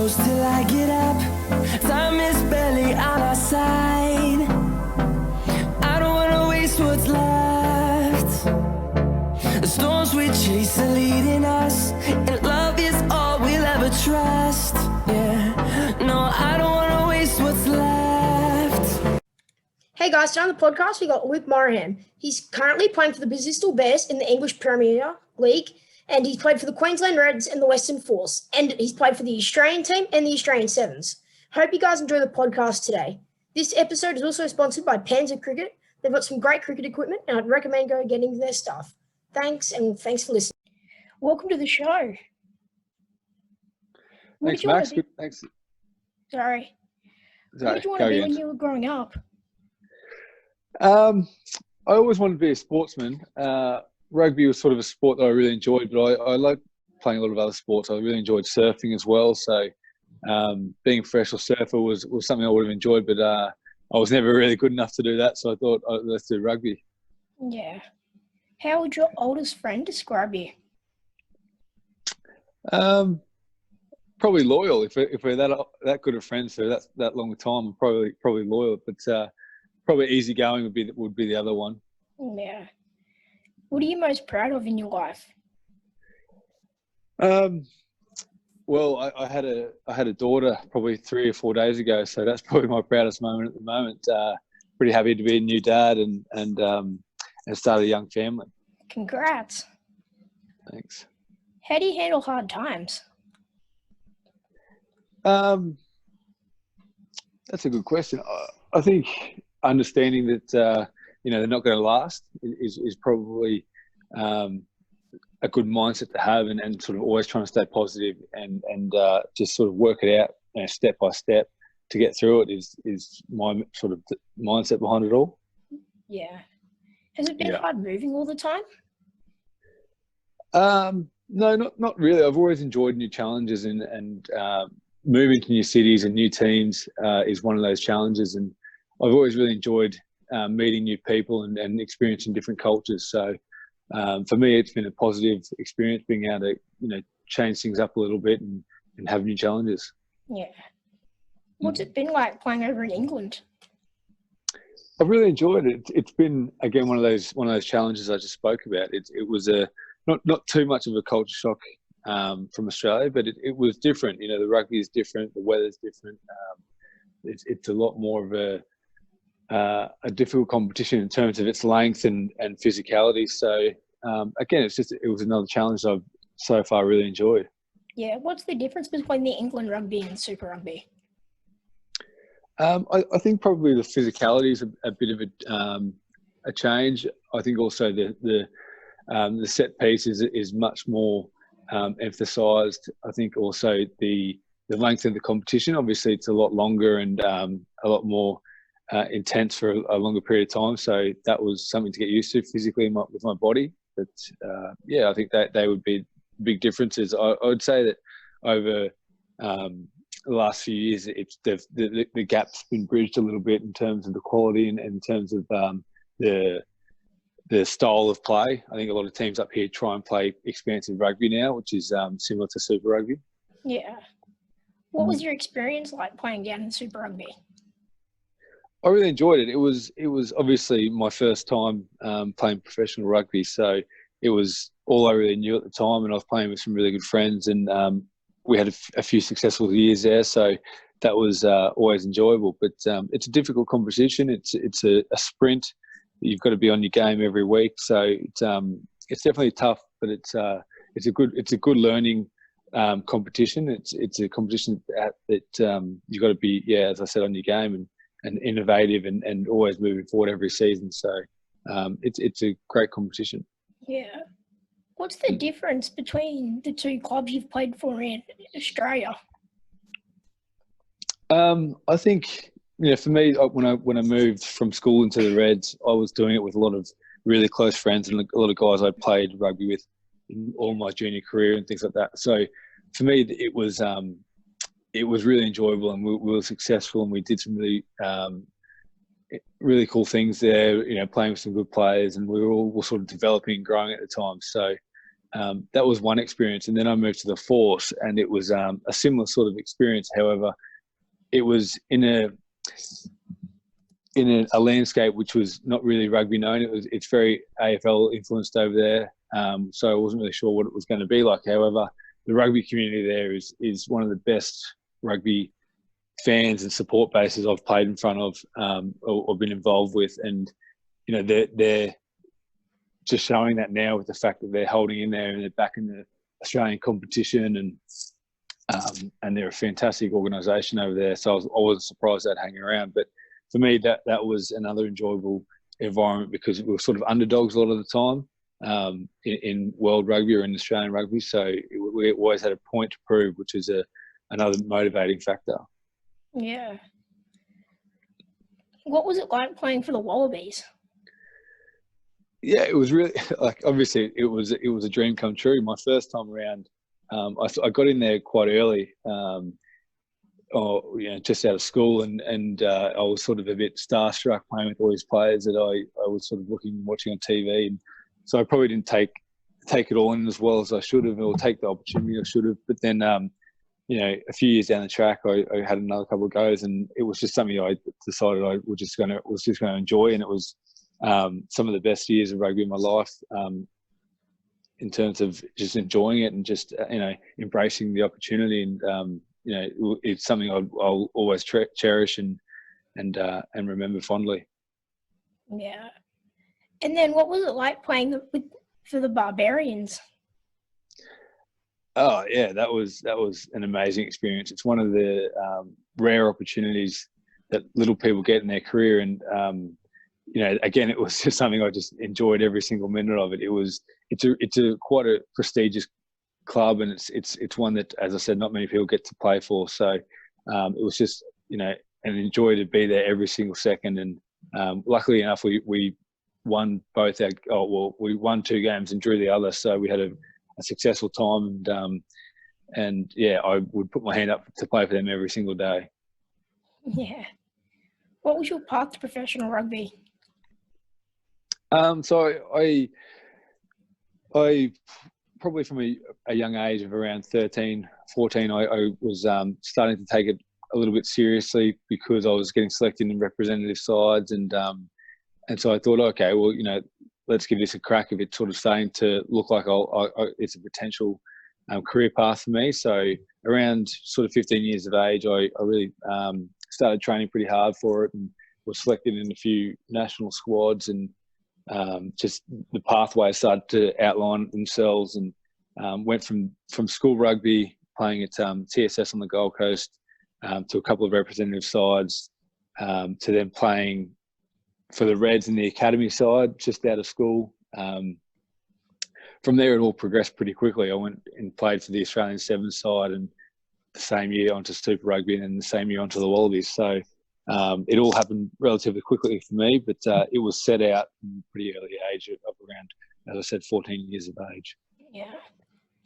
close till I get up. Time is barely on our side. I don't wanna waste what's left. The storms we chase are leading us, and love is all we'll ever trust. Yeah, no, I don't wanna waste what's left. Hey guys, today on the podcast we got Luke Morahan. He's currently playing for the Bristol Bears in the English Premier League, and he's played for the Queensland Reds and the Western Force, and he's played for the Australian team and the Australian Sevens. Hope you guys enjoy the podcast today. This episode is also sponsored by Panzer Cricket. They've got some great cricket equipment, and I'd recommend go getting their stuff. Thanks, and thanks for listening. Welcome to the show. Thanks, Max. Good, thanks. Sorry. What did you want to be when you were growing up? I always wanted to be a sportsman. Rugby was sort of a sport that I really enjoyed, but I like playing a lot of other sports. I really enjoyed surfing as well. So being a professional surfer was something I would have enjoyed, but I was never really good enough to do that. So I thought, let's do rugby. Yeah. How would your oldest friend describe you? Probably loyal. If we're that good of friends for that long a time, I'm probably loyal. But probably easygoing would be the other one. Yeah. What are you most proud of in your life? Well, I had a daughter probably 3 or 4 days ago, so that's probably my proudest moment at the moment. Pretty happy to be a new dad and start a young family. Congrats. Thanks. How do you handle hard times? That's a good question. I think understanding that they're not going to last is probably a good mindset to have, and sort of always trying to stay positive and just sort of work it out, step by step to get through it is my sort of mindset behind it all. Yeah. Has it been hard moving all the time? No, not really. I've always enjoyed new challenges and moving to new cities and new teams is one of those challenges, and I've always really enjoyed meeting new people and experiencing different cultures. So for me, it's been a positive experience being able to, change things up a little bit and have new challenges. Yeah. What's it been like playing over in England? I've really enjoyed it. It's been, again, one of those challenges I just spoke about. It was not too much of a culture shock from Australia, but it was different. The rugby is different, the weather's different. It's a lot more of a difficult competition in terms of its length and physicality. So again, it was another challenge I've so far really enjoyed. Yeah, what's the difference between the England rugby and Super Rugby? I think probably the physicality is a bit of a change. I think also the set piece is much more emphasised. I think also the length of the competition. Obviously, it's a lot longer and a lot more intense for a longer period of time. So that was something to get used to physically with my body. But I think that they would be big differences. I would say that over the last few years, the gap's been bridged a little bit in terms of the quality and in terms of the style of play. I think a lot of teams up here try and play expansive rugby now, which is similar to Super Rugby. Yeah. What was your experience like playing down in Super Rugby? I really enjoyed it. It was obviously my first time playing professional rugby, so it was all I really knew at the time, and I was playing with some really good friends, and we had a few successful years there, so that was always enjoyable. But it's a difficult competition. It's a sprint. You've got to be on your game every week, so it's definitely tough, but it's a good learning competition. It's a competition that you've got to be, as I said, on your game and innovative and always moving forward every season. So it's a great competition. Yeah. What's the difference between the two clubs you've played for in Australia? I think, for me, when I moved from school into the Reds, I was doing it with a lot of really close friends and a lot of guys I played rugby with in all my junior career and things like that. So for me, it was really enjoyable, and we were successful, and we did some really cool things there, playing with some good players, and we were all sort of developing and growing at the time. So that was one experience. And then I moved to the Force, and it was a similar sort of experience. However, it was in a landscape which was not really rugby known. It's very AFL influenced over there, so I wasn't really sure what it was going to be like. However, the rugby community there is one of the best rugby fans and support bases I've played in front of or been involved with, and they're just showing that now with the fact that they're holding in there and they're back in the Australian competition, and they're a fantastic organisation over there. So I wasn't surprised they'd hang around. But for me, that was another enjoyable environment because we were sort of underdogs a lot of the time in world rugby or in Australian rugby. So we always had a point to prove, which is another motivating factor. Yeah. What was it like playing for the Wallabies? Yeah, it was really obviously it was a dream come true. My first time around, I got in there quite early, just out of school, and I was sort of a bit starstruck playing with all these players that I was sort of watching on TV, and so I probably didn't take it all in as well as I should have, or take the opportunity I should have. But then, a few years down the track, I had another couple of goes, and it was just something I decided I was just going to enjoy, and it was some of the best years of rugby in my life, in terms of just enjoying it and just embracing the opportunity, and it's something I'll always cherish and remember fondly. Yeah. And then what was it like playing for the Barbarians? Oh yeah, that was an amazing experience. It's one of the rare opportunities that little people get in their career, and again, it was just something I just enjoyed every single minute of it. It's a quite a prestigious club, and it's one that, as I said, not many people get to play for. So it was just an joy to be there every single second. And luckily enough, we won both we won 2 games and drew the other. So we had a successful time, and yeah, I would put my hand up to play for them every single day. Yeah. What was your path to professional rugby? So I probably from a young age of around 13, 14, I was starting to take it a little bit seriously because I was getting selected in representative sides, and so I thought, okay, well, let's give this a crack if it's sort of starting to look like it's a potential career path for me. So around sort of 15 years of age, I really started training pretty hard for it, and was selected in a few national squads, and just the pathways started to outline themselves, and went from school rugby, playing at TSS on the Gold Coast, to a couple of representative sides, to then playing for the Reds in the academy side just out of school. From there, it all progressed pretty quickly. I went and played for the Australian Sevens side, and the same year onto Super Rugby, and then the same year onto the Wallabies. So it all happened relatively quickly for me, but it was set out from a pretty early age of around, as I said, 14 years of age. Yeah.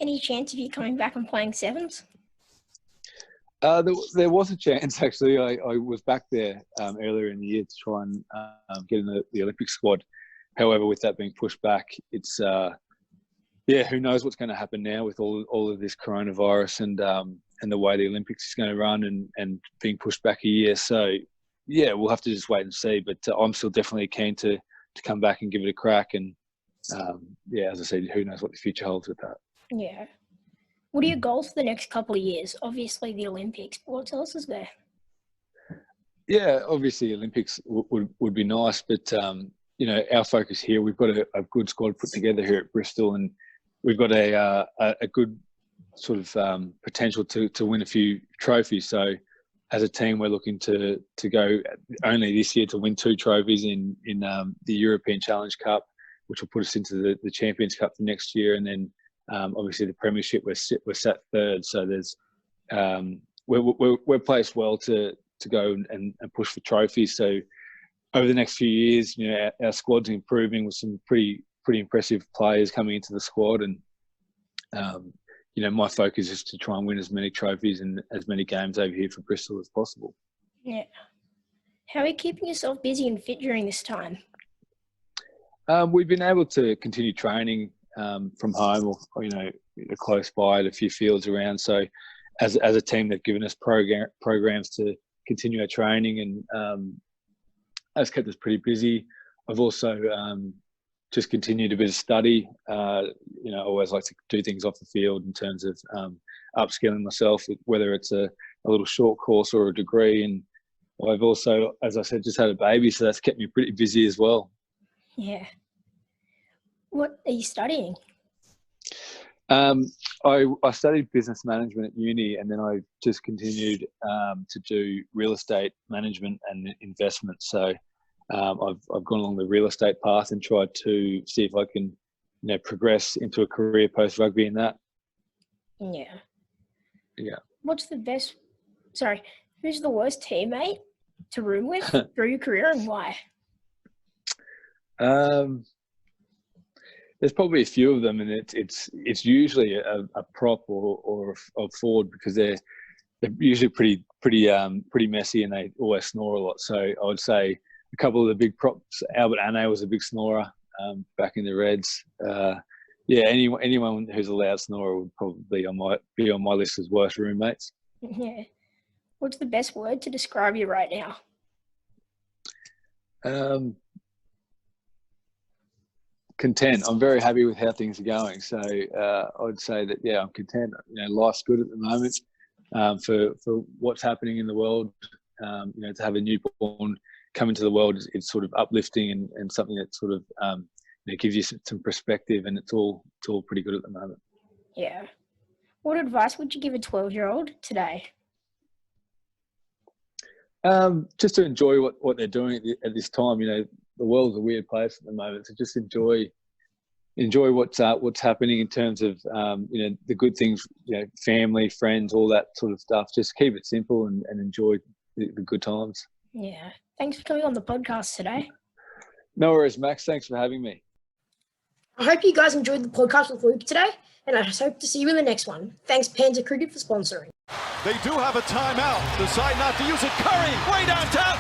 Any chance of you coming back and playing sevens? There was a chance, actually. I was back there earlier in the year to try and get in the Olympic squad. However, with that being pushed back, it's who knows what's going to happen now with all of this coronavirus and the way the Olympics is going to run and being pushed back a year. So yeah, we'll have to just wait and see. But I'm still definitely keen to come back and give it a crack. And as I said, who knows what the future holds with that. Yeah. What are your goals for the next couple of years? Obviously the Olympics, but what else is there? Yeah, obviously Olympics would be nice, but our focus here, we've got a good squad put together here at Bristol, and we've got a good sort of potential to win a few trophies. So as a team, we're looking to go only this year to win 2 trophies in the European Challenge Cup, which will put us into the Champions Cup for next year, and then obviously the Premiership we're sat 3rd. So there's we're placed well to go and push for trophies. So over the next few years, our squad's improving with some pretty impressive players coming into the squad, and my focus is to try and win as many trophies and as many games over here for Bristol as possible. Yeah. How are you keeping yourself busy and fit during this time? We've been able to continue training from home or close by at a few fields around. So as a team, they've given us programs to continue our training, and that's kept us pretty busy. I've also just continued a bit of study. I always like to do things off the field in terms of upskilling myself, whether it's a little short course or a degree. And I've also, as I said, just had a baby, so that's kept me pretty busy as well. Yeah. What are you studying? I studied business management at uni, and then I just continued to do real estate management and investment. So I've gone along the real estate path and tried to see if I can progress into a career post rugby in that. Yeah. Who's the worst teammate to room with through your career, and why? There's probably a few of them, and it's usually a prop or a forward, because they're usually pretty messy, and they always snore a lot. So I would say a couple of the big props. Albert Ane was a big snorer back in the Reds. Anyone who's a loud snorer would probably be on my list as worst roommates. Yeah. What's the best word to describe you right now? Content. I'm very happy with how things are going. So I would say that, I'm content. Life's good at the moment. For what's happening in the world, to have a newborn come into the world, it's sort of uplifting and something that sort of gives you some perspective, and it's all pretty good at the moment. Yeah. What advice would you give a 12-year-old today? Just to enjoy what they're doing at this time. The world's a weird place at the moment, so just enjoy what's happening in terms of the good things, family, friends, all that sort of stuff. Just keep it simple and enjoy the good times. Yeah. Thanks for coming on the podcast today. No worries, Max. Thanks for having me. I hope you guys enjoyed the podcast with Luke today, and I hope to see you in the next one. Thanks, Panda Cricket, for sponsoring. They do have a timeout. Decide not to use it. Curry, way downtown.